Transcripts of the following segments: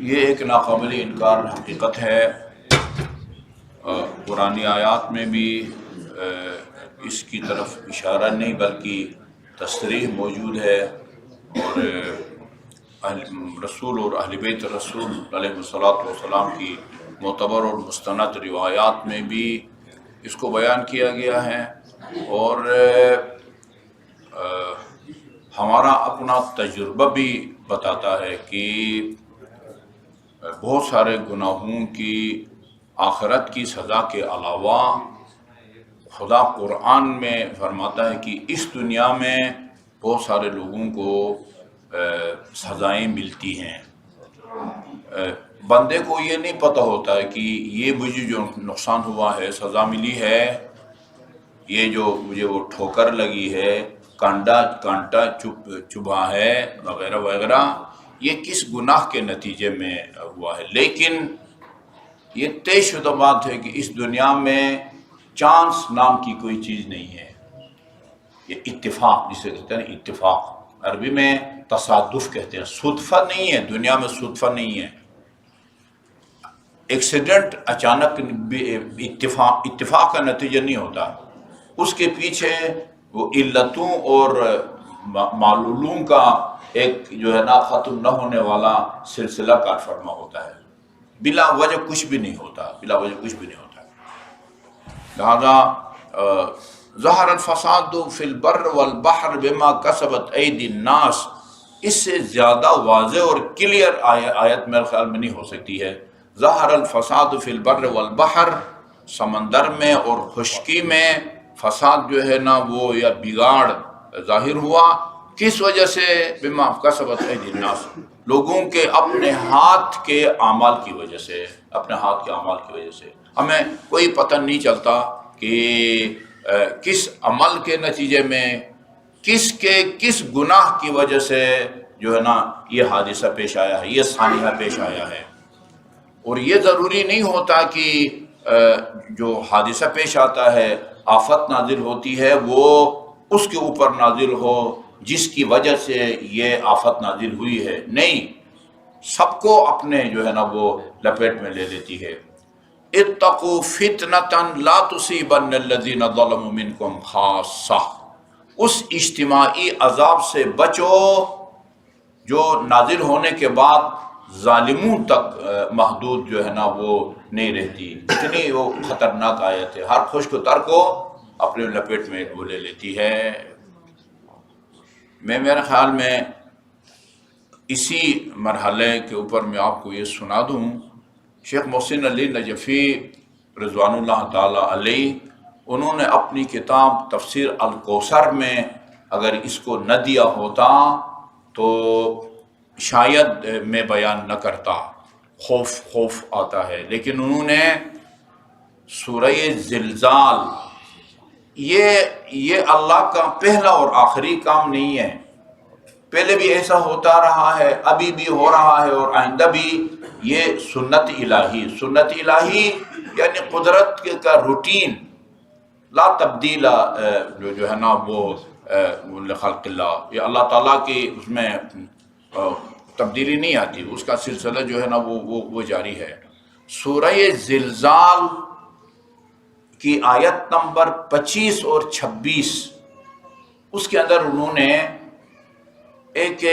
یہ ایک ناقابل انکار حقیقت ہے۔ قرآنی آیات میں بھی اس کی طرف اشارہ نہیں بلکہ تصریح موجود ہے، اور رسول اور اہل بیت رسول علیہ الصلوۃ کی معتبر اور مستند روایات میں بھی اس کو بیان کیا گیا ہے، اور ہمارا اپنا تجربہ بھی بتاتا ہے کہ بہت سارے گناہوں کی آخرت کی سزا کے علاوہ خدا قرآن میں فرماتا ہے کہ اس دنیا میں بہت سارے لوگوں کو سزائیں ملتی ہیں۔ بندے کو یہ نہیں پتہ ہوتا ہے کہ یہ مجھے جو نقصان ہوا ہے، سزا ملی ہے، یہ جو مجھے وہ ٹھوکر لگی ہے، کانٹا چبھا ہے وغیرہ وغیرہ، یہ کس گناہ کے نتیجے میں ہوا ہے۔ لیکن یہ طے شدہ بات ہے کہ اس دنیا میں چانس نام کی کوئی چیز نہیں ہے۔ یہ اتفاق جسے کہتے ہیں، اتفاق عربی میں تصادف کہتے ہیں، صدفہ نہیں ہے، دنیا میں صدفہ نہیں ہے۔ ایکسیڈنٹ اچانک اتفاق کا نتیجہ نہیں ہوتا، اس کے پیچھے وہ علتوں اور معلولوں کا ایک جو ہے نا ختم نہ ہونے والا سلسلہ کار فرما ہوتا ہے۔ بلا وجہ کچھ بھی نہیں ہوتا، بلا وجہ کچھ بھی نہیں ہوتا۔ لہذا ظہر الفساد فی البر والبحر بما کسبت ایدی الناس، اس سے زیادہ واضح اور کلیئر آیت میرے خیال میں نہیں ہو سکتی ہے۔ ظہر الفساد فی البر والبحر، سمندر میں اور خشکی میں فساد جو ہے نا وہ یا بگاڑ ظاہر ہوا، کس وجہ سے؟ بما کسبت ایدی الناس، لوگوں کے اپنے ہاتھ کے اعمال کی وجہ سے، اپنے ہاتھ کے اعمال کی وجہ سے۔ ہمیں کوئی پتہ نہیں چلتا کہ کس عمل کے نتیجے میں کس گناہ کی وجہ سے جو ہے نا یہ حادثہ پیش آیا ہے، یہ سانحہ پیش آیا ہے۔ اور یہ ضروری نہیں ہوتا کہ جو حادثہ پیش آتا ہے، آفت نازل ہوتی ہے، وہ اس کے اوپر نازل ہو جس کی وجہ سے یہ آفت نازل ہوئی ہے، نہیں، سب کو اپنے جو ہے نا وہ لپیٹ میں لے لیتی ہے۔ اتقوا فتنة لا تصیبن الذین ظلموا منکم خاصہ، اس اجتماعی عذاب سے بچو جو نازل ہونے کے بعد ظالموں تک محدود جو ہے نا وہ نہیں رہتی۔ اتنی وہ خطرناک آیت ہے، ہر خشک تر کو اپنے لپیٹ میں وہ لے لیتی ہے۔ میرے خیال میں اسی مرحلے کے اوپر میں آپ کو یہ سنا دوں، شیخ محسن علی نجفی رضوان اللہ تعالی علیہ، انہوں نے اپنی کتاب تفسیر الکوثر میں اگر اس کو نہ دیا ہوتا تو شاید میں بیان نہ کرتا، خوف آتا ہے، لیکن انہوں نے سورہ زلزال، یہ اللہ کا پہلا اور آخری کام نہیں ہے، پہلے بھی ایسا ہوتا رہا ہے، ابھی بھی ہو رہا ہے اور آئندہ بھی۔ یہ سنت الہی یعنی قدرت کا روٹین، لا تبدیل جو ہے نا وہ لخلق اللہ، یہ اللہ تعالیٰ کی اس میں تبدیلی نہیں آتی، اس کا سلسلہ جو ہے نا وہ جاری ہے۔ سورہ زلزال کی آیت نمبر 25 اور 26، اس کے اندر انہوں نے ایک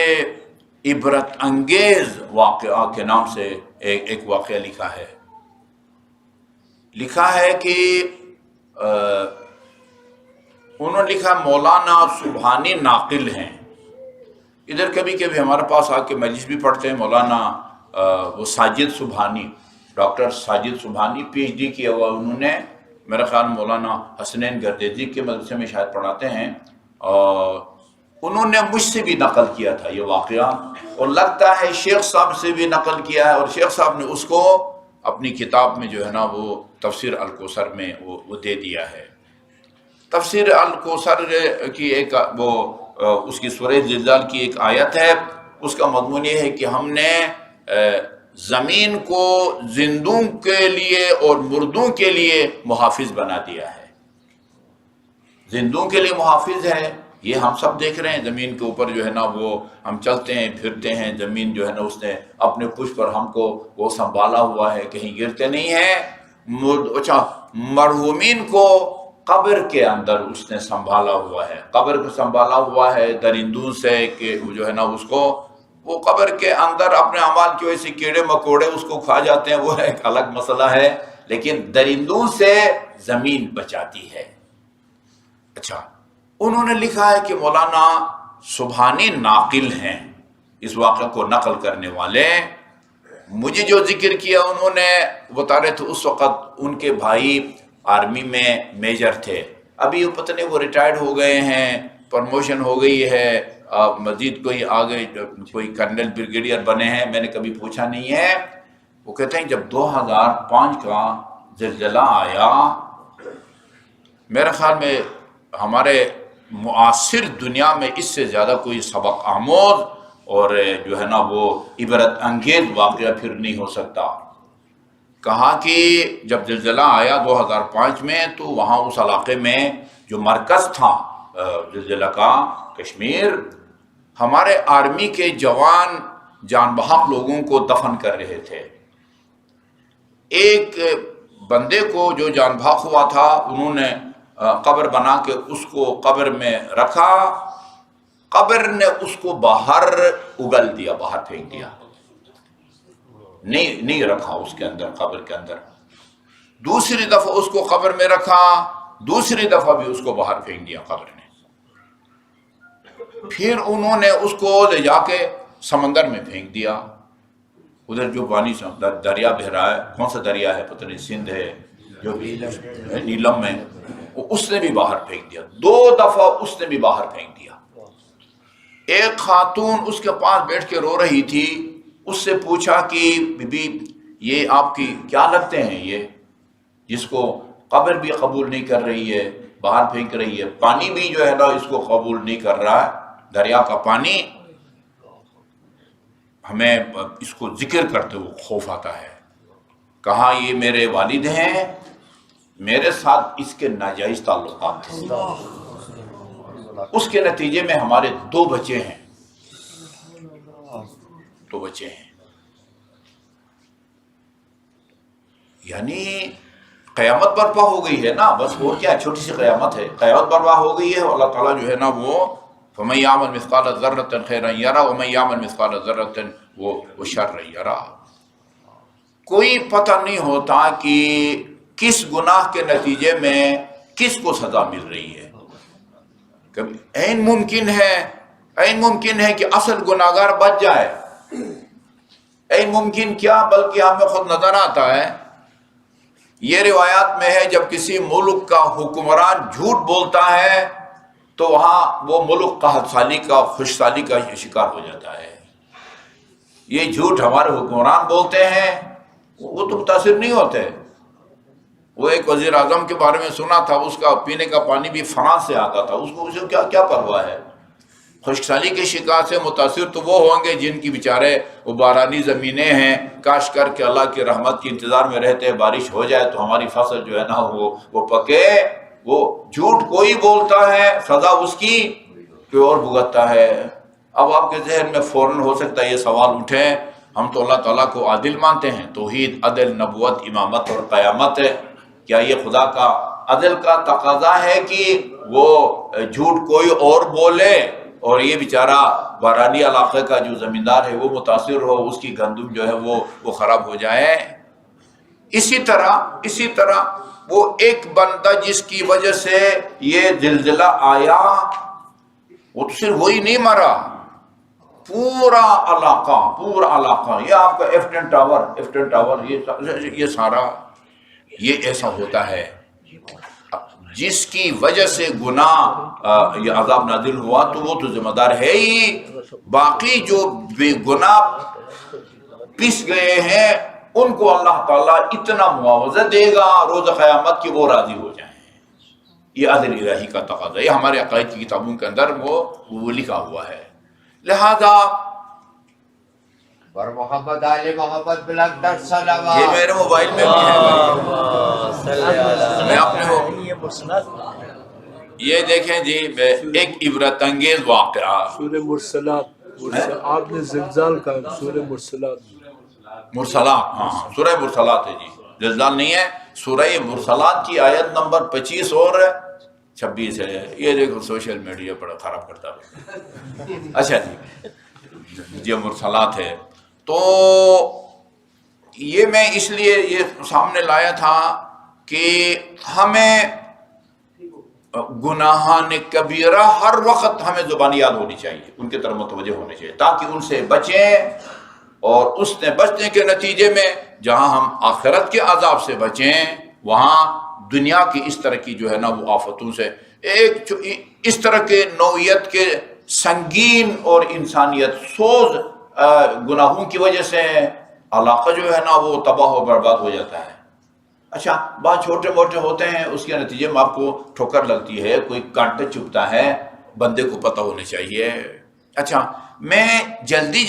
عبرت انگیز واقعہ کے نام سے ایک واقعہ لکھا ہے کہ انہوں نے لکھا مولانا سبحانی ناقل ہیں، ادھر کبھی کبھی ہمارے پاس آ کے مجلس بھی پڑھتے ہیں۔ مولانا وہ ساجد سبحانی، ڈاکٹر ساجد سبحانی PhD کیا ہوا انہوں نے، میرا خیال مولانا حسنین گردیزی کے مدرسے میں شاید پڑھاتے ہیں، اور انہوں نے مجھ سے بھی نقل کیا تھا یہ واقعہ، اور لگتا ہے شیخ صاحب سے بھی نقل کیا ہے، اور شیخ صاحب نے اس کو اپنی کتاب میں جو ہے نا وہ تفسیر الکوثر میں وہ دے دیا ہے۔ تفسیر الکوثر کی ایک وہ اس کی سورہ زلزال کی ایک آیت ہے، اس کا مضمون یہ ہے کہ ہم نے زمین کو زندوں کے لیے اور مردوں کے لیے محافظ بنا دیا ہے۔ زندوں کے لیے محافظ ہے یہ ہم سب دیکھ رہے ہیں، زمین کے اوپر جو ہے نا وہ ہم چلتے ہیں پھرتے ہیں، زمین جو ہے نا اس نے اپنے پشت پر ہم کو وہ سنبھالا ہوا ہے، کہیں گرتے نہیں ہیں۔ اچھا، مرحومین کو قبر کے اندر اس نے سنبھالا ہوا ہے، قبر کو سنبھالا ہوا ہے درندوں سے کہ جو ہے نا اس کو وہ قبر کے اندر اپنے اعمال کی وجہ سے کیڑے مکوڑے اس کو کھا جاتے ہیں، وہ ایک الگ مسئلہ ہے، لیکن درندوں سے زمین بچاتی ہے۔ اچھا، انہوں نے لکھا ہے کہ مولانا سبحانی ناقل ہیں، اس واقعہ کو نقل کرنے والے۔ مجھے جو ذکر کیا انہوں نے بتا رہے تھے اس وقت ان کے بھائی آرمی میں میجر تھے، ابھی پتہ نہیں وہ ریٹائرڈ ہو گئے ہیں، پروموشن ہو گئی ہے، مزید کوئی آگے کوئی کرنل بریگیڈیئر بنے ہیں، میں نے کبھی پوچھا نہیں ہے۔ وہ کہتے ہیں جب 2005 کا زلزلہ آیا، میرے خیال میں ہمارے معاصر دنیا میں اس سے زیادہ کوئی سبق آموز اور جو ہے نا وہ عبرت انگیز واقعہ پھر نہیں ہو سکتا۔ کہا کہ جب زلزلہ آیا 2005 میں تو وہاں اس علاقے میں جو مرکز تھا زلزلہ کا، کشمیر، ہمارے آرمی کے جوان جان بحق لوگوں کو دفن کر رہے تھے۔ ایک بندے کو جو جان بحق ہوا تھا انہوں نے قبر بنا کے اس کو قبر میں رکھا، قبر نے اس کو باہر اگل دیا، باہر پھینک دیا، نہیں رکھا اس کے اندر، قبر کے اندر۔ دوسری دفعہ اس کو قبر میں رکھا، دوسری دفعہ بھی اس کو باہر پھینک دیا قبر نے۔ پھر انہوں نے اس کو لے جا کے سمندر میں پھینک دیا، ادھر جو پانی دریا بہ رہا ہے، کون سا دریا ہے پتہ نہیں، سندھ ہے جو نیلم میں، اس نے بھی باہر پھینک دیا، 2 دفعہ اس نے بھی باہر پھینک دیا۔ ایک خاتون اس کے پاس بیٹھ کے رو رہی تھی، اس سے پوچھا کہ بی بی یہ آپ کی کیا لگتے ہیں، یہ جس کو قبر بھی قبول نہیں کر رہی ہے، باہر پھینک رہی ہے، پانی بھی جو ہے نا اس کو قبول نہیں کر رہا ہے، دریا کا پانی، ہمیں اس کو ذکر کرتے ہوئے خوف آتا ہے۔ کہا یہ میرے والد ہیں، میرے ساتھ اس کے ناجائز تعلقات تھے، اس کے نتیجے میں ہمارے 2 بچے ہیں، 2 بچے ہیں۔ یعنی قیامت برپا ہو گئی ہے نا، بس وہ کیا چھوٹی سی قیامت ہے، قیامت برپا ہو گئی ہے، اللہ تعالیٰ جو ہے نا وہ فَمَن يَعْمَلْ مِثْقَالَ ذَرَّةٍ خَيْرًا يَرَهُ وَمَن يَعْمَلْ مِثْقَالَ ذَرَّةٍ وَشَرًّا يَرَهُ۔ کوئی پتہ نہیں ہوتا کہ کس گناہ کے نتیجے میں کس کو سزا مل رہی ہے۔ کبھی عین ممکن ہے کہ اصل گناہگار بچ جائے، عین ممکن کیا بلکہ ہمیں خود نظر آتا ہے، یہ روایات میں ہے جب کسی ملک کا حکمران جھوٹ بولتا ہے تو وہاں وہ ملک قحط سالی کا، خوش سالی کا شکار ہو جاتا ہے۔ یہ جھوٹ ہمارے حکمران بولتے ہیں، وہ تو متاثر نہیں ہوتے۔ وہ ایک وزیر اعظم کے بارے میں سنا تھا، اس کا پینے کا پانی بھی فرانس سے آتا تھا، اس کو اسے کیا پرواہ ہے۔ خشک سالی کے شکار سے متاثر تو وہ ہوں گے جن کی بیچارے وہ بارانی زمینیں ہیں، کاش کر کے اللہ کی رحمت کے انتظار میں رہتے ہیں، بارش ہو جائے تو ہماری فصل جو ہے نا وہ پکے۔ وہ جھوٹ کوئی بولتا ہے، سزا اس کی کوئی اور بھگتتا ہے۔ اب آپ کے ذہن میں فوراً ہو سکتا ہے یہ سوال اٹھے، ہم تو اللہ تعالیٰ کو عادل مانتے ہیں، توحید، عدل، نبوت، امامت اور قیامت ہے، کیا یہ خدا کا عدل کا تقاضا ہے کہ وہ جھوٹ کوئی اور بولے اور یہ بیچارہ بارانی علاقے کا جو زمیندار ہے وہ متاثر ہو، اس کی گندم جو ہے وہ خراب ہو جائے؟ اسی طرح وہ ایک بندہ جس کی وجہ سے یہ زلزلہ آیا، وہ تو صرف وہی نہیں مرا، پورا علاقہ، یہ آپ کا ایفٹن ٹاور، یہ سارا، یہ ایسا ہوتا ہے جس کی وجہ سے گناہ یہ عذاب نازل ہوا تو وہ تو ذمہ دار ہے ہی، باقی جو بے گناہ پس گئے ہیں ان کو اللہ تعالیٰ اتنا معاوضہ دے گا روز قیامت کی وہ راضی ہو جائیں۔ یہ عدل الہی کا تقاضا، یہ ہمارے عقائد کی کتابوں کے اندر وہ لکھا ہوا ہے۔ لہذا اور محمد علی محمد بلندر صلوات، یہ میرے موبائل میں بھی ہے، میں اپنے یہ دیکھیں جی ایک عبرت انگیز واقعہ سورہ مرسلات آپ نے زلزال کا سورہ مرسلات ہاں سورہ مرسلات ہے جی، زلزال نہیں ہے، سورہ مرسلات کی آیت نمبر 25 اور 26 ہے. یہ دیکھو سوشل میڈیا بڑا خراب کرتا ہے. اچھا جی، یہ مرسلات ہے. تو یہ میں اس لیے یہ سامنے لایا تھا کہ ہمیں گناہان کبیرہ ہر وقت ہمیں زبانی یاد ہونی چاہیے، ان کی طرف متوجہ ہونے چاہیے تاکہ ان سے بچیں، اور اس سے بچنے کے نتیجے میں جہاں ہم آخرت کے عذاب سے بچیں وہاں دنیا کی اس طرح کی جو ہے نا وہ آفتوں سے، ایک اس طرح کے نوعیت کے سنگین اور انسانیت سوز گناہوں کی وجہ سے علاقہ جو ہے نا وہ تباہ و برباد ہو جاتا ہے. اچھا بات چھوٹے موٹے ہوتے ہیں، اس کے نتیجے میں آپ کو ٹھوکر لگتی ہے، کوئی کانٹا چبھتا ہے، بندے کو پتہ ہونے چاہیے. اچھا میں جلدی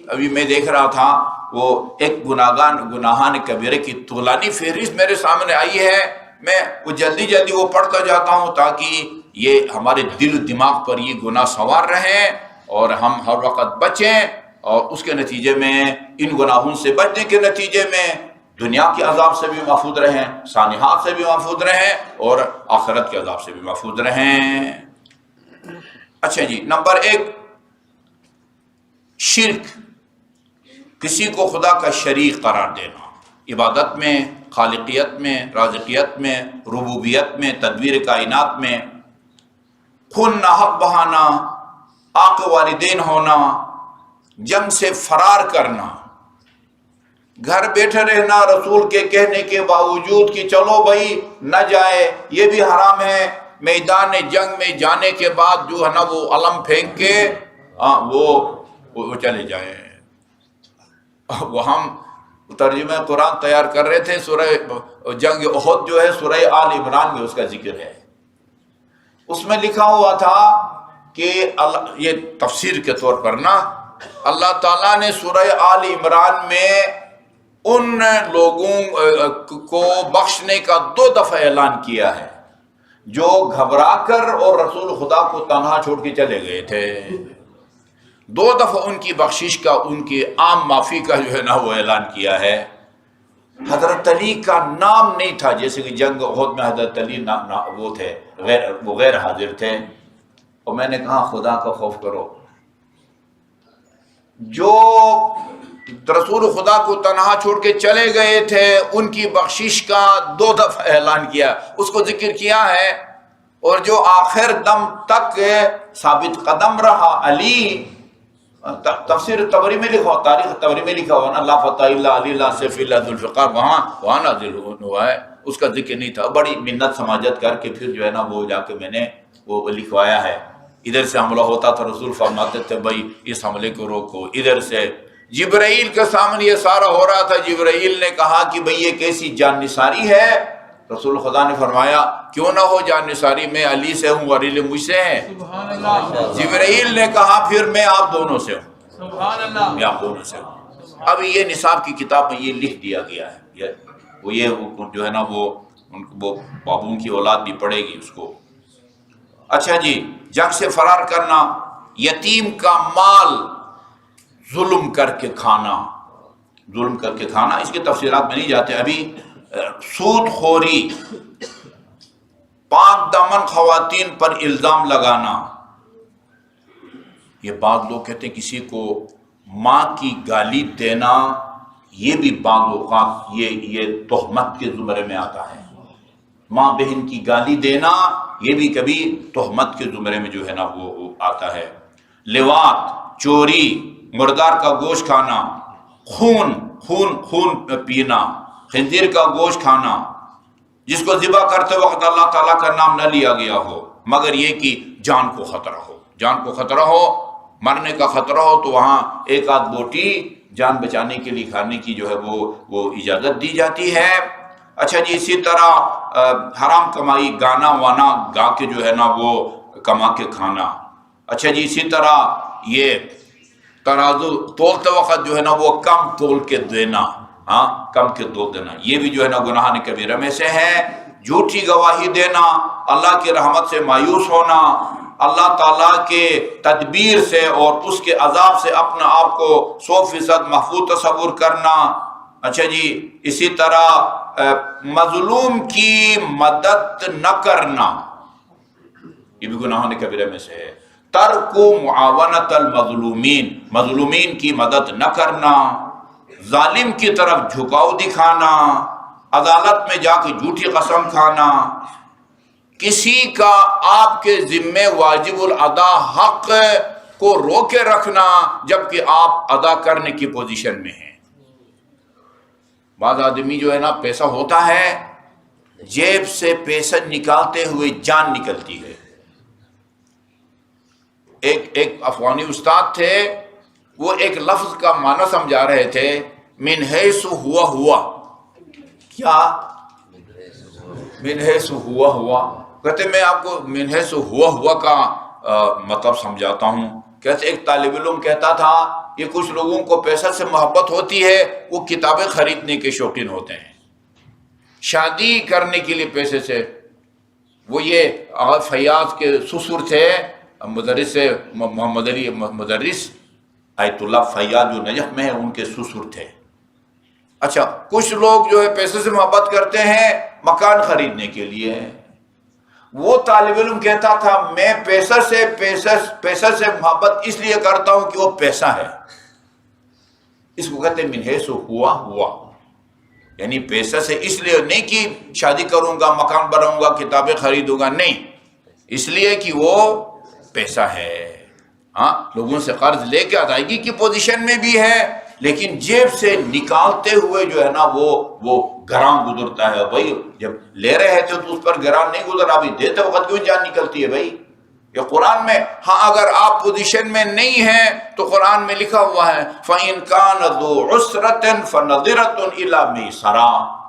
ابھی میں دیکھ رہا تھا وہ ایک گناہان کبیرے کی طولانی فہرست میرے سامنے آئی ہے، میں وہ جلدی وہ پڑھتا جاتا ہوں تاکہ یہ ہمارے دل و دماغ پر یہ گناہ سوار رہیں اور ہم ہر وقت بچیں، اور اس کے نتیجے میں ان گناہوں سے بچنے کے نتیجے میں دنیا کے عذاب سے بھی محفوظ رہیں، سانحات سے بھی محفوظ رہیں، اور آخرت کے عذاب سے بھی محفوظ رہیں. اچھا جی، نمبر 1 شرک، کسی کو خدا کا شریک قرار دینا، عبادت میں، خالقیت میں، رازقیت میں، ربوبیت میں، تدبیر کائنات میں. خون نہ حق بہانا، آق والدین ہونا، جنگ سے فرار کرنا، گھر بیٹھے رہنا رسول کے کہنے کے باوجود کہ چلو بھائی نہ جائے، یہ بھی حرام ہے. میدان جنگ میں جانے کے بعد جو ہے نا وہ علم پھینک کے وہ چلے جائیں. وہ ہم ترجمہ قرآن تیار کر رہے تھے، سورہ جنگ احد جو ہے سورہ آل عمران میں اس کا ذکر ہے. اس میں لکھا ہوا تھا کہ یہ تفسیر کے طور پر نا، اللہ تعالیٰ نے سورہ آل عمران میں ان لوگوں کو بخشنے کا 2 دفعہ اعلان کیا ہے جو گھبرا کر اور رسول خدا کو تنہا چھوڑ کے چلے گئے تھے. 2 دفعہ ان کی بخشش کا، ان کی عام معافی کا جو ہے نا وہ اعلان کیا ہے. حضرت علی کا نام نہیں تھا، جیسے کہ جنگ احد میں حضرت علی وہ تھے، وہ غیر حاضر تھے. اور میں نے کہا خدا کا خوف کرو، جو رسول خدا کو تنہا چھوڑ کے چلے گئے تھے ان کی بخشش کا 2 دفعہ اعلان کیا، اس کو ذکر کیا ہے. اور جو آخر دم تک ثابت قدم رہا علی، تفسیر طبری میں لکھا ہوا، تاریخ طبری میں لکھا ہوا نا، لا فتح الا علی لا سیف الا ذوالفقار، وہاں نازل ہوا ہے. اس کا ذکر نہیں تھا. بڑی منت سماجت کر کے پھر جو ہے نا وہ جا کے میں نے وہ لکھوایا ہے. ادھر سے حملہ ہوتا تھا، رسول فرماتے تھے بھائی اس حملے کو روکو. ادھر سے جبرائیل کے سامنے یہ سارا ہو رہا تھا. جبرائیل نے کہا کہ بھئی یہ کیسی جان نثاری ہے؟ رسول خدا نے فرمایا کیوں نہ ہو جان نثاری، میں علی سے ہوں اور علی مجھ سے ہے. جبرائیل نے کہا پھر میں آپ دونوں سے ہوں، میں آپ دونوں سے ہوں. اب یہ نصاب کی کتاب میں یہ لکھ دیا گیا ہے، وہ یہ جو ہے نا وہ بابوں کی اولاد بھی پڑھے گی اس کو. اچھا جی، جنگ سے فرار کرنا، یتیم کا مال ظلم کر کے کھانا، اس کی تفصیلات میں نہیں جاتے ابھی. سود خوری، پاک دامن خواتین پر الزام لگانا. یہ بعض لوگ کہتے ہیں کسی کو ماں کی گالی دینا، یہ بھی بعض اوقات یہ تہمت کے زمرے میں آتا ہے. ماں بہن کی گالی دینا یہ بھی کبھی تہمت کے زمرے میں جو ہے نا وہ آتا ہے. لواط، چوری، مردار کا گوشت کھانا، خون پینا، خنزیر کا گوشت کھانا، جس کو ذبح کرتے وقت اللہ تعالیٰ کا نام نہ لیا گیا ہو مگر یہ کہ جان کو خطرہ ہو، مرنے کا خطرہ ہو، تو وہاں ایک آدھ بوٹی جان بچانے کے لیے کھانے کی جو ہے وہ اجازت دی جاتی ہے. اچھا جی، اسی طرح حرام کمائی، گانا وانا گا کے جو ہے نا وہ کما کے کھانا. اچھا جی، اسی طرح یہ ترازو تولتے وقت جو ہے نا وہ کم تول کے دینا، کم کے تول دینا، یہ بھی جو ہے نا گناہ کبیرہ میں سے ہے. جھوٹی گواہی دینا، اللہ کی رحمت سے مایوس ہونا، اللہ تعالیٰ کے تدبیر سے اور اس کے عذاب سے اپنا آپ کو 100% محفوظ تصور کرنا۔ اچھا جی، اسی طرح مظلوم کی مدد نہ کرنا، یہ بھی گناہوں کبیرہ میں سے ہے۔ ترک معاونت المظلومین، مظلومین کی مدد نہ کرنا، ظالم کی طرف جھکاؤ دکھانا، عدالت میں جا کے جھوٹی قسم کھانا، کسی کا آپ کے ذمے واجب الادا حق کو روکے رکھنا جبکہ آپ ادا کرنے کی پوزیشن میں ہیں۔ بعض آدمی جو ہے نا، پیسہ ہوتا ہے، جیب سے پیسہ نکالتے ہوئے جان نکلتی ہے۔ ایک افغانی استاد تھے، وہ ایک لفظ کا معنی سمجھا رہے تھے، من حیث ہوا ہوا۔ کیا؟ من حیث ہوا ہوا، کہتے میں آپ کو من حیث ہوا ہوا کا مطلب سمجھاتا ہوں۔ کہتے ایک طالب علم کہتا تھا، یہ کچھ لوگوں کو پیسہ سے محبت ہوتی ہے، وہ کتابیں خریدنے کے شوقین ہوتے ہیں، شادی کرنے کے لیے پیسے سے۔ وہ یہ آغا فیاض کے سسر تھے، مدرس محمد علی مدرس آیت اللہ فیاض جو نجف میں ہے، ان کے سسر تھے۔ اچھا، کچھ لوگ جو ہے پیسے سے محبت کرتے ہیں مکان خریدنے کے لیے۔ وہ طالب علم کہتا تھا، میں پیسہ سے محبت اس لیے کرتا ہوں کہ وہ پیسہ ہے۔ اس کو کہتے ہیں من حیث ہوا ہوا، یعنی پیسہ سے اس لیے نہیں کہ شادی کروں گا، مکان بناؤں گا، کتابیں خریدوں گا، نہیں، اس لیے کہ وہ پیسہ ہے۔ ہاں، لوگوں سے قرض لے کے ادائیگی کی پوزیشن میں بھی ہے، لیکن جیب سے نکالتے ہوئے جو ہے نا وہ گراں گزرتا ہے۔ بھائی جب لے رہے تھے تو اس پر گراں نہیں گزرا، ابھی دیتے وقت کیوں جان نکلتی ہے بھائی؟ یہ قرآن میں، ہاں اگر آپ پوزیشن میں نہیں ہیں تو قرآن میں لکھا ہوا ہے فَإِن كَانَ ذُو عُسْرَةٍ فَنَظِرَةٌ إِلَىٰ مَيْسَرَةٍ۔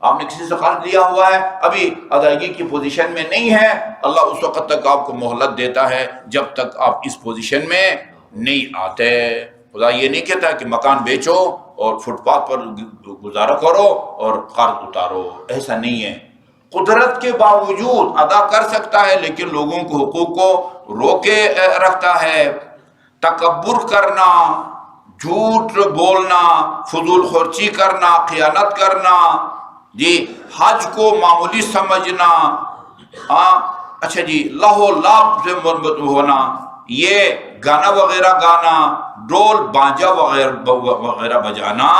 آپ نے کسی سے قرض لیا ہوا ہے، ابھی ادائیگی کی پوزیشن میں نہیں ہے، اللہ اس وقت تک آپ کو مہلت دیتا ہے جب تک آپ اس پوزیشن میں نہیں آتے۔ خدا یہ نہیں کہتا کہ مکان بیچو اور فٹ پاتھ پر گزارا کرو اور قرض اتارو، ایسا نہیں ہے۔ قدرت کے باوجود ادا کر سکتا ہے، لیکن لوگوں کو حقوق کو روکے رکھتا ہے۔ تکبر کرنا، جھوٹ بولنا، فضول خرچی کرنا، خیانت کرنا، جی حج کو معمولی سمجھنا، اچھا جی لہو لعب سے مربوط ہونا، یہ گانا وغیرہ گانا، ڈول بانجا وغیرہ بجانا،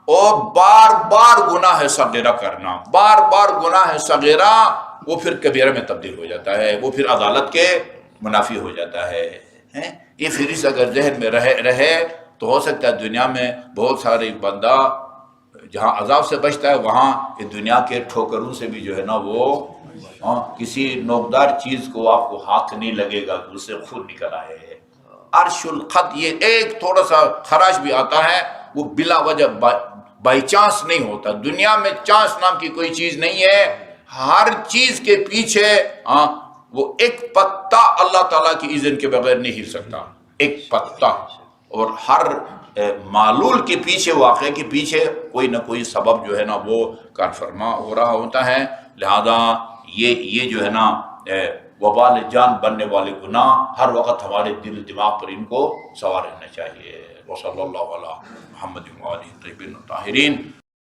اور بار بار گناہ صغیرہ کرنا، بار بار گناہ صغیرہ، وہ پھر کبیرہ میں تبدیل ہو جاتا ہے، وہ پھر عدالت کے منافی ہو جاتا ہے۔ یہ فہرست اگر ذہن میں رہے تو ہو سکتا ہے دنیا میں بہت سارے بندہ جہاں عذاب سے بچتا ہے، وہاں اس دنیا کے ٹھوکروں سے بھی جو ہے نا وہ کسی نوکدار چیز کو آپ کو ہاتھ نہیں لگے گا کہ اس سے خون نکل آئے۔ عرش الخط، یہ ایک تھوڑا سا خراش بھی آتا ہے، وہ بلا وجہ بائی چانس نہیں ہوتا۔ دنیا میں چانس نام کی کوئی چیز نہیں ہے، ہر چیز کے پیچھے وہ ایک پتا اللہ تعالیٰ کی اذن کے بغیر نہیں ہل سکتا، ایک پتا، اور ہر معلول کے پیچھے، واقعے کے پیچھے کوئی نہ کوئی سبب جو ہے نا وہ کار فرما ہو رہا ہوتا ہے۔ لہذا یہ جو ہے نا وبال جان بننے والے گناہ ہر وقت ہمارے دل دماغ پر ان کو سوار رہنا چاہیے۔ وصلی اللہ علی محمد و آلہ الطیبین الطاہرین۔